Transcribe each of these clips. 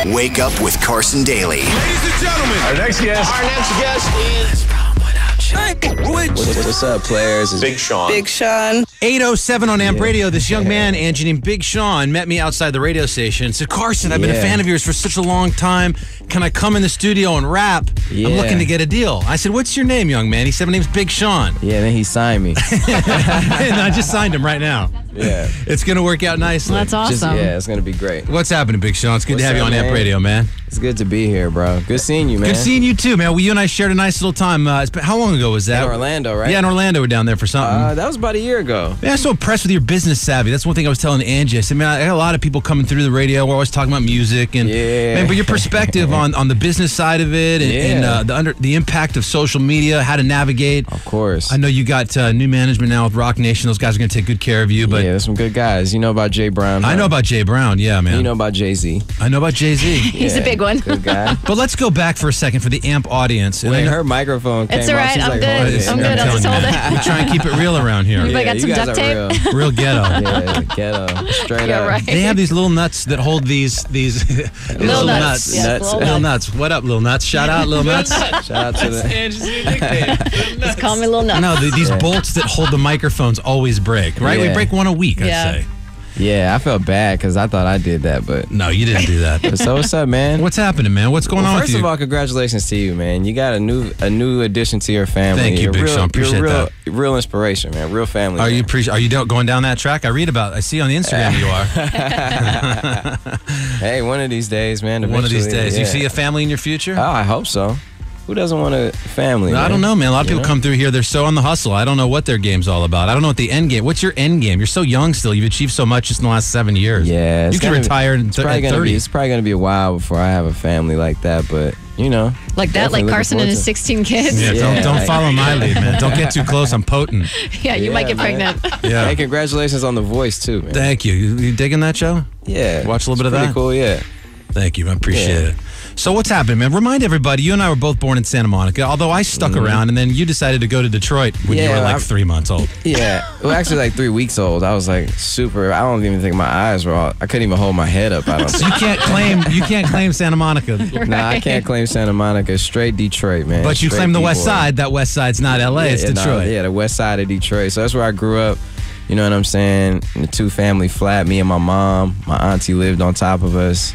Wake up with Carson Daly. Ladies and gentlemen, Our next guest is... What's up, players? It's Big Sean. Big Sean. 8:07 on AMP Radio. This young man, Angie, named Big Sean, met me outside the radio station and said, Carson, I've been a fan of yours for such a long time. Can I come in the studio and rap? I'm looking to get a deal. I said, what's your name, young man? He said, my name's Big Sean. Yeah, then he signed me. And I just signed him right now. Yeah. It's going to work out nicely. That's awesome. It's going to be great. What's happening, Big Sean? It's good to have you on AMP Radio, man. It's good to be here, bro. Good seeing you, man. Good seeing you, too, man. Well, you and I shared a nice little time. How long ago was that? In Orlando, right? Yeah, in Orlando. We're down there for something. That was about a year ago. Man, I'm so impressed with your business savvy. That's one thing I was telling Angie. I said, man, I got a lot of people coming through the radio. We're always talking about music. And, man, but your perspective on the business side of it and the impact of social media, how to navigate. Of course. I know you got new management now with Rock Nation. Those guys are going to take good care of you. But yeah, there's some good guys. You know about Jay Brown? Huh? I know about Jay Brown, yeah, man. You know about Jay-Z? I know about Jay-Z. He's a big one. Good guy. But let's go back for a second for the AMP audience. Wait, her microphone came It's all right. off. She's I'm like, good. hold it. I'm good. I'll just hold it. We try and keep it real around here. Anybody got some you guys duct are tape? Real ghetto. Yeah, ghetto. Straight Yeah, up. right. They have these little nuts that hold these little nuts. Yeah, Nuts. Little nuts. What up, little nuts? Shout out, little nuts. Shout out to the... Just call me Lil Nuts. No, these bolts that hold the microphones always break, right? We Yeah. break one a week, I'd say. Yeah, I felt bad because I thought I did that, but... No, you didn't do that. So what's up, man? What's happening, man? What's going on with you? First of all, congratulations to you, man. You got a new addition to your family. Thank you, You're Big Sean. Appreciate you're that. Real inspiration, man. Real family. Are man. you going down that track? I see on the Instagram you are. Hey, one of these days, man. One of these eventually, days. yeah. You see a family in your future? Oh, I hope so. Who doesn't want a family? I don't know, man. A lot of people know? come through here. They're so on the hustle. I don't know what their game's all about. I don't know what the end game. What's your end game? You're so young still. You've achieved so much just in the last 7 years. Yeah, you can retire at 30. It's probably gonna be a while before I have a family like that, but you know, Like that, like definitely Carson looking and his forward 16 kids. Yeah, Yeah, don't like- follow my lead, man. Don't get too close. I'm potent. Yeah, you might get man. pregnant. Yeah. Hey, congratulations on The Voice too, man. Thank you. You digging that show? Yeah, Watch a little bit of pretty that? Cool, yeah. Thank you. I appreciate it. So what's happening, man? Remind everybody, you and I were both born in Santa Monica, although I stuck around, and then you decided to go to Detroit when you were like 3 months old. Yeah, well, actually, like 3 weeks old. I was like super. I don't even think my eyes were all. I couldn't even hold my head up. I don't. So you can't claim Santa Monica. Nah, I can't claim Santa Monica. Straight Detroit, man. But you Straight claim the West D-boy. Side. That West Side's not LA, it's Detroit. Yeah, the West Side of Detroit. So that's where I grew up. You know what I'm saying? In the 2-family flat. Me and my mom. My auntie lived on top of us.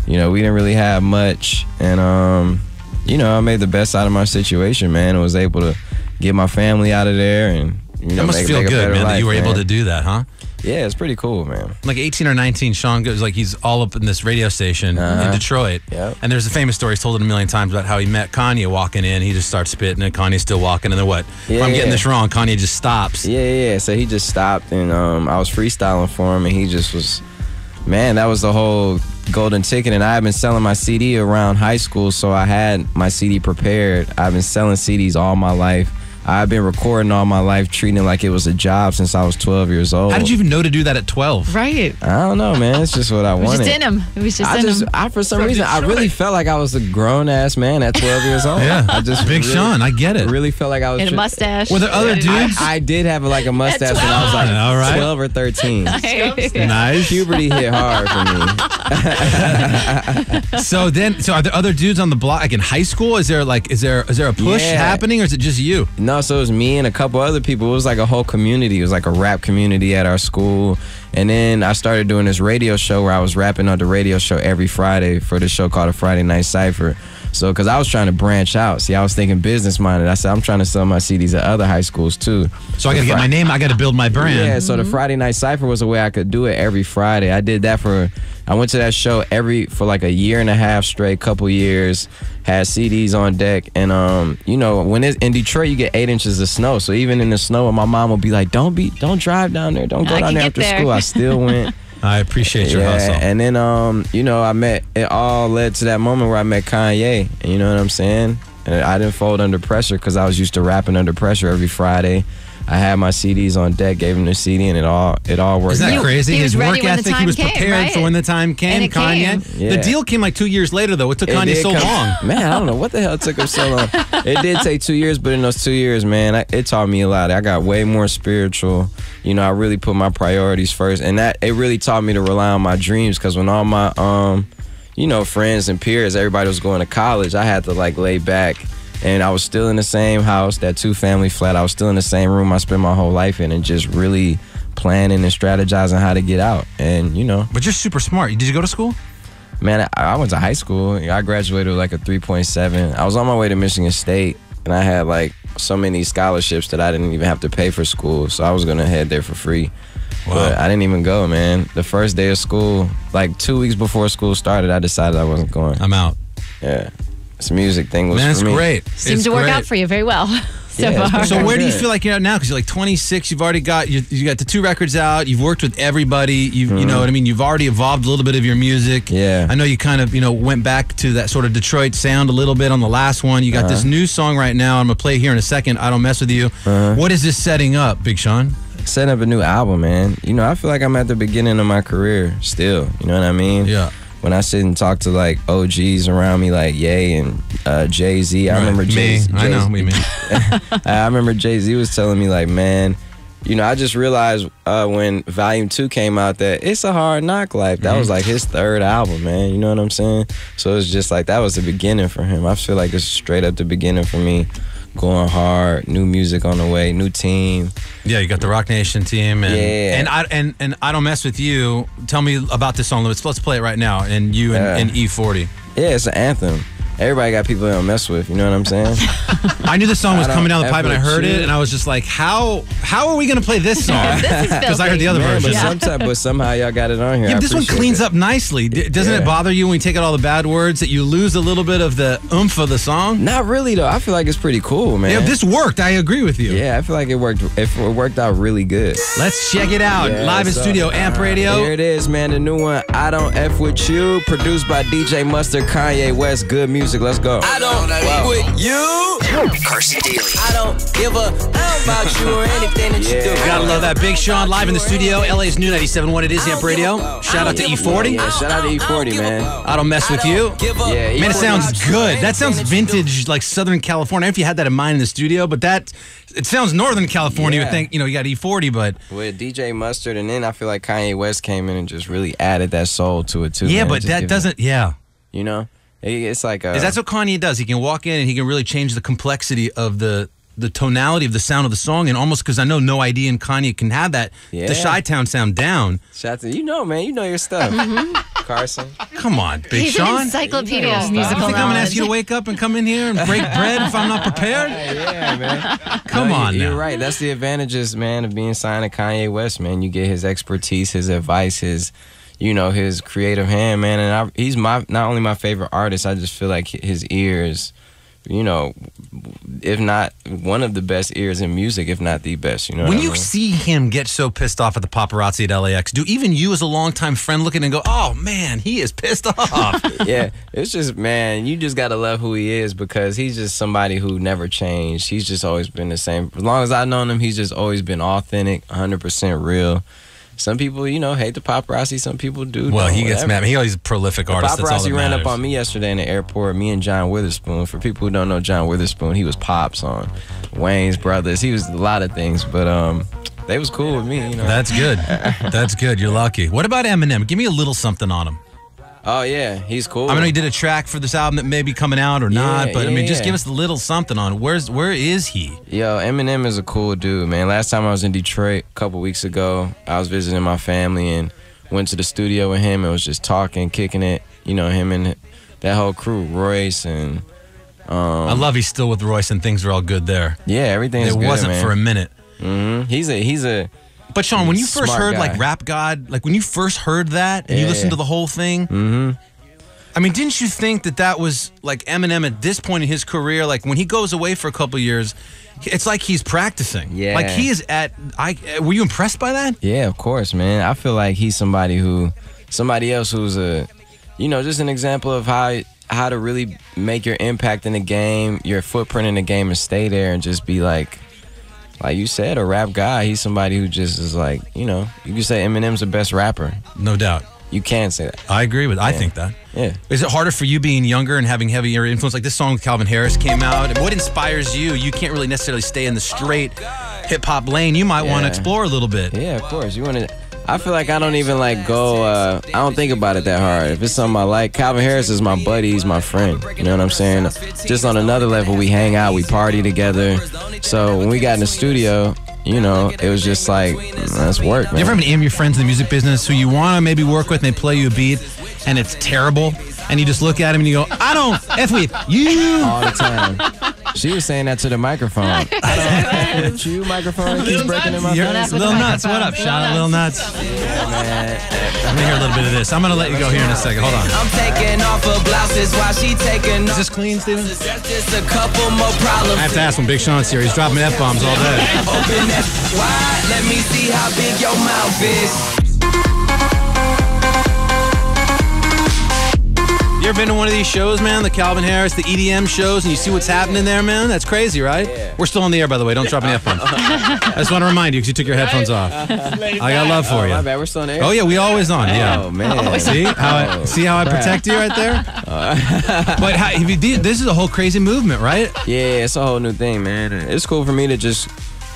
You know, we didn't really have much, and you know, I made the best out of my situation, man. I was able to get my family out of there, and you know, That must feel make a good, better man, that life, you were able man. to do that, huh? Yeah, it's pretty cool, man. Like 18 or 19, Sean goes like he's all up in this radio station in Detroit. Yep. And there's a famous story, he's told it a million times, about how he met Kanye walking in. He just starts spitting and Kanye's still walking. And then what? If I'm getting this wrong, Kanye just stops. Yeah. So he just stopped, and I was freestyling for him, and he just was, man, that was the whole golden ticket. And I had been selling my CD around high school, so I had my CD prepared. I've been selling CDs all my life. I've been recording all my life, treating it like it was a job since I was 12 years old. How did you even know to do that at 12? Right. I don't know, man. It's just what I It was wanted. just in him. It was just in him. For some reason, I really felt like I was a grown-ass man at 12 years old. Yeah. I just Big really, Sean, I get it. really felt like I was... And a mustache. Were there other dudes? I did have like a mustache when I was like All right. 12 or 13. Nice. Puberty hit hard for me. So are there other dudes on the block, like in high school? Is there a push Yeah. happening, or is it just you? No, so it was me and a couple other people. It was like a whole community. It was like a rap community at our school. And then I started doing this radio show where I was rapping on the radio show every Friday for this show called A Friday Night Cypher. So, because I was trying to branch out. See, I was thinking business-minded. I said, I'm trying to sell my CDs at other high schools, too. So I got to get my name, I got to build my brand. Yeah, so the Friday Night Cypher was a way I could do it every Friday. I did that I went to that show for like a year and a half straight, couple years, had CDs on deck. And, you know, when in Detroit, you get 8 inches of snow. So even in the snow, my mom would be like, don't drive down there. Don't go down there after school. I still went. I appreciate your hustle. And then, you know, it all led to that moment where I met Kanye. And you know what I'm saying? And I didn't fold under pressure because I was used to rapping under pressure every Friday. I had my CDs on deck, gave him the CD, and it all worked. Isn't that out. crazy? He was His ready work when the ethic, he time was came, prepared right? for when the time came. And it Kanye. came. Yeah. The deal came like 2 years later, though. What took Kanye so long? Man, I don't know what the hell took him so long. It did take 2 years, but in those 2 years, man, it taught me a lot. I got way more spiritual. You know, I really put my priorities first, and it really taught me to rely on my dreams. Because when all my friends and peers, everybody was going to college. I had to like lay back, and I was still in the same house, that 2-family flat. I was still in the same room I spent my whole life in, and just really planning and strategizing how to get out. And But you're super smart. Did you go to school? Man, I went to high school. I graduated with like a 3.7. I was on my way to Michigan State, and I had like so many scholarships that I didn't even have to pay for school, so I was gonna head there for free. Wow. But I didn't even go, man. The first day of school, like 2 weeks before school started, I decided I wasn't going. I'm out. Yeah. This music thing was for me. Great. Seemed to work out for you very well so far. So where do you feel like you're at now? Because you're like 26, you've already got you got the 2 records out, you've worked with everybody, you know what I mean? You've already evolved a little bit of your music. Yeah. I know you kind of, went back to that sort of Detroit sound a little bit on the last one. You got this new song right now. I'm going to play here in a second, I Don't Mess With You. What is this setting up, Big Sean? Setting up a new album, man. I feel like I'm at the beginning of my career still. You know what I mean? Yeah. When I sit and talk to like OGs around me, like Ye and Jay-Z, I remember Jay-Z. I know, we mean. I remember Jay-Z was telling me like, man, I just realized when Volume 2 came out that it's a hard knock life. That was like his 3rd album, man. You know what I'm saying? So it's just like, that was the beginning for him. I feel like it's straight up the beginning for me. Going hard, new music on the way, new team. Yeah, you got the Rock Nation team, and I Don't Mess With You. Tell me about this song. Let's play it right now. And you and E40. Yeah, it's an anthem. Everybody got people they don't mess with. You know what I'm saying? I knew this song was coming down the pipe, and I heard it, and I was just like, how are we going to play this song? Because I heard the other version. But somehow y'all got it on here. Yeah, but this one cleans up nicely. Doesn't it bother you when you take out all the bad words that you lose a little bit of the oomph of the song? Not really, though. I feel like it's pretty cool, man. Yeah, this worked. I agree with you. Yeah, I feel like it worked. It worked out really good. Let's check it out. Live in studio, Amp Radio. Here it is, man. The new one, I Don't F With You, produced by DJ Mustard, Kanye West. Good music. Let's go. I don't F with you. Carson Daly. I don't give a hell about you or anything that you do. Gotta love that. Big Sean live in the studio. LA's new 97.1. It is Amp Radio. Shout out to E40. Yeah, shout out to E40, man. I Don't Mess With You. Yeah, man, it sounds good. That sounds vintage, like Southern California. I don't know if you had that in mind in the studio, but it sounds Northern California. You would think, you got E40, but with DJ Mustard, and then I feel like Kanye West came in and just really added that soul to it too. Yeah, man. but just that doesn't. Yeah. It's like that's what Kanye does. He can walk in and he can really change the complexity of the tonality of the sound of the song, and almost because I know No ID and Kanye can have that the Chi-Town sound down. Shout to man, you know your stuff, Carson. Come on, Big He's Sean. An encyclopedia of musical You think knowledge. I'm gonna ask you to wake up and come in here and break bread if I'm not prepared? Yeah, man. Come on, you're now. right. That's the advantages, man, of being signed to Kanye West, man. You get his expertise, his advice, his creative hand, man. And he's not only my favorite artist, I just feel like his ears, if not one of the best ears in music, if not the best. When you see him get so pissed off at the paparazzi at LAX, do even you as a longtime friend look at it and go, oh man, he is pissed off? Yeah, it's just, man, you just gotta love who he is, because he's just somebody who never changed. He's just always been the same. As long as I've known him, he's just always been authentic, 100% real. Some people, hate the paparazzi. Some people do. Well, he gets mad. He's a prolific artist. The paparazzi ran up on me yesterday in the airport. Me and John Witherspoon. For people who don't know John Witherspoon, he was Pops on Wayne's Brothers. He was a lot of things, but they was cool with me. That's good. That's good. You're lucky. What about Eminem? Give me a little something on him. Oh, yeah, he's cool. I know he did a track for this album that may be coming out or not, but just give us a little something on it. Where is he? Yo, Eminem is a cool dude, man. Last time I was in Detroit a couple weeks ago, I was visiting my family and went to the studio with him and was just talking, kicking it. Him and that whole crew, Royce and... I love he's still with Royce and things are all good there. Yeah, everything's good, It wasn't man. for a minute. Mm-hmm. He's a... But Sean, when you first heard guy. like Rap God, like when you first heard that and you listened to the whole thing, I mean, didn't you think that was like Eminem at this point in his career? Like when he goes away for a couple years, it's like he's practicing. Yeah. Like he is were you impressed by that? Yeah, of course, man. I feel like he's somebody else who's just an example of how to really make your impact in the game, your footprint in the game, and stay there and just be like you said, a rap guy. He's somebody who just is like, you can say Eminem's the best rapper. No doubt. You can say that. I agree with. I think that. Yeah. Is it harder for you being younger and having heavier influence? Like this song with Calvin Harris came out. What inspires you? You can't really necessarily stay in the straight hip hop lane. You might want to explore a little bit. Yeah, of course. I feel like I don't even like go. I don't think about it that hard. If it's something I like, Calvin Harris is my buddy. He's my friend. You know what I'm saying? Just on another level, we hang out, we party together. So when we got in the studio, you know, it was just like, let's work, man. You ever have any of your friends in the music business who you want to maybe work with and they play you a beat and it's terrible? And you just look at him and you go, I don't F with you. All the time. She was saying that to the microphone. I don't F with you, microphone. Keeps breaking in my face. Lil Nuts, what up? Shout out Lil Nuts. Yeah, man. Let me hear a little bit of this. I'm going to let you go here in a second. Hold on. I'm taking off her blouses while she taking Is this clean, Steven? Just a couple more problems. I have to ask when Big Sean's here. He's dropping F-bombs all day. Open that wide. Let me see how big your mouth is. You ever been to one of these shows, man? The Calvin Harris, the EDM shows, and you see what's happening there, man? That's crazy, right? Yeah. We're still on the air, by the way. Don't drop any F-bombs. I just want to remind you because you took your headphones off. I got love for you. My bad, we're still on the air. Oh, yeah, we always on, yeah. Oh, man. See how I protect you right there? But if you did, this is a whole crazy movement, right? Yeah, it's a whole new thing, man. It's cool for me to just,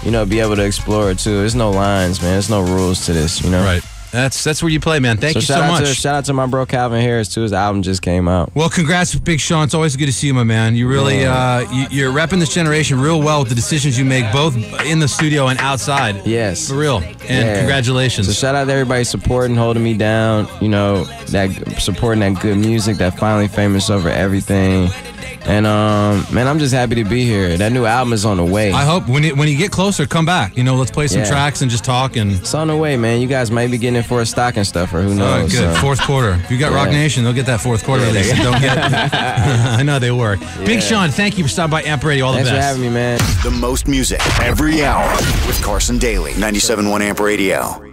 you know, be able to explore it, too. There's no lines, man. There's no rules to this, you know? Right. That's where you play, man. Thank you so much. Shout out to my bro Calvin Harris, too. His album just came out. Well, congrats, Big Sean. It's always good to see you, my man. You really, you're repping this generation real well with the decisions you make, both in the studio and outside. Yes. For real. And congratulations. So shout out to everybody supporting, holding me down, you know, that supporting that good music, that Finally Famous over everything. And, man, I'm just happy to be here. That new album is on the way. I hope when you get closer, come back. You know, let's play some tracks and just talk. And it's on the way, man. You guys might be getting it for a stocking stuffer. Who knows? Good. So. Fourth quarter. If you got Rock Nation, they'll get that fourth quarter release. Don't get I know they work. Yeah. Big Sean, thank you for stopping by Amp Radio. All Thanks the best. Thanks for having me, man. The most music every hour with Carson Daly, 97.1 Amp Radio.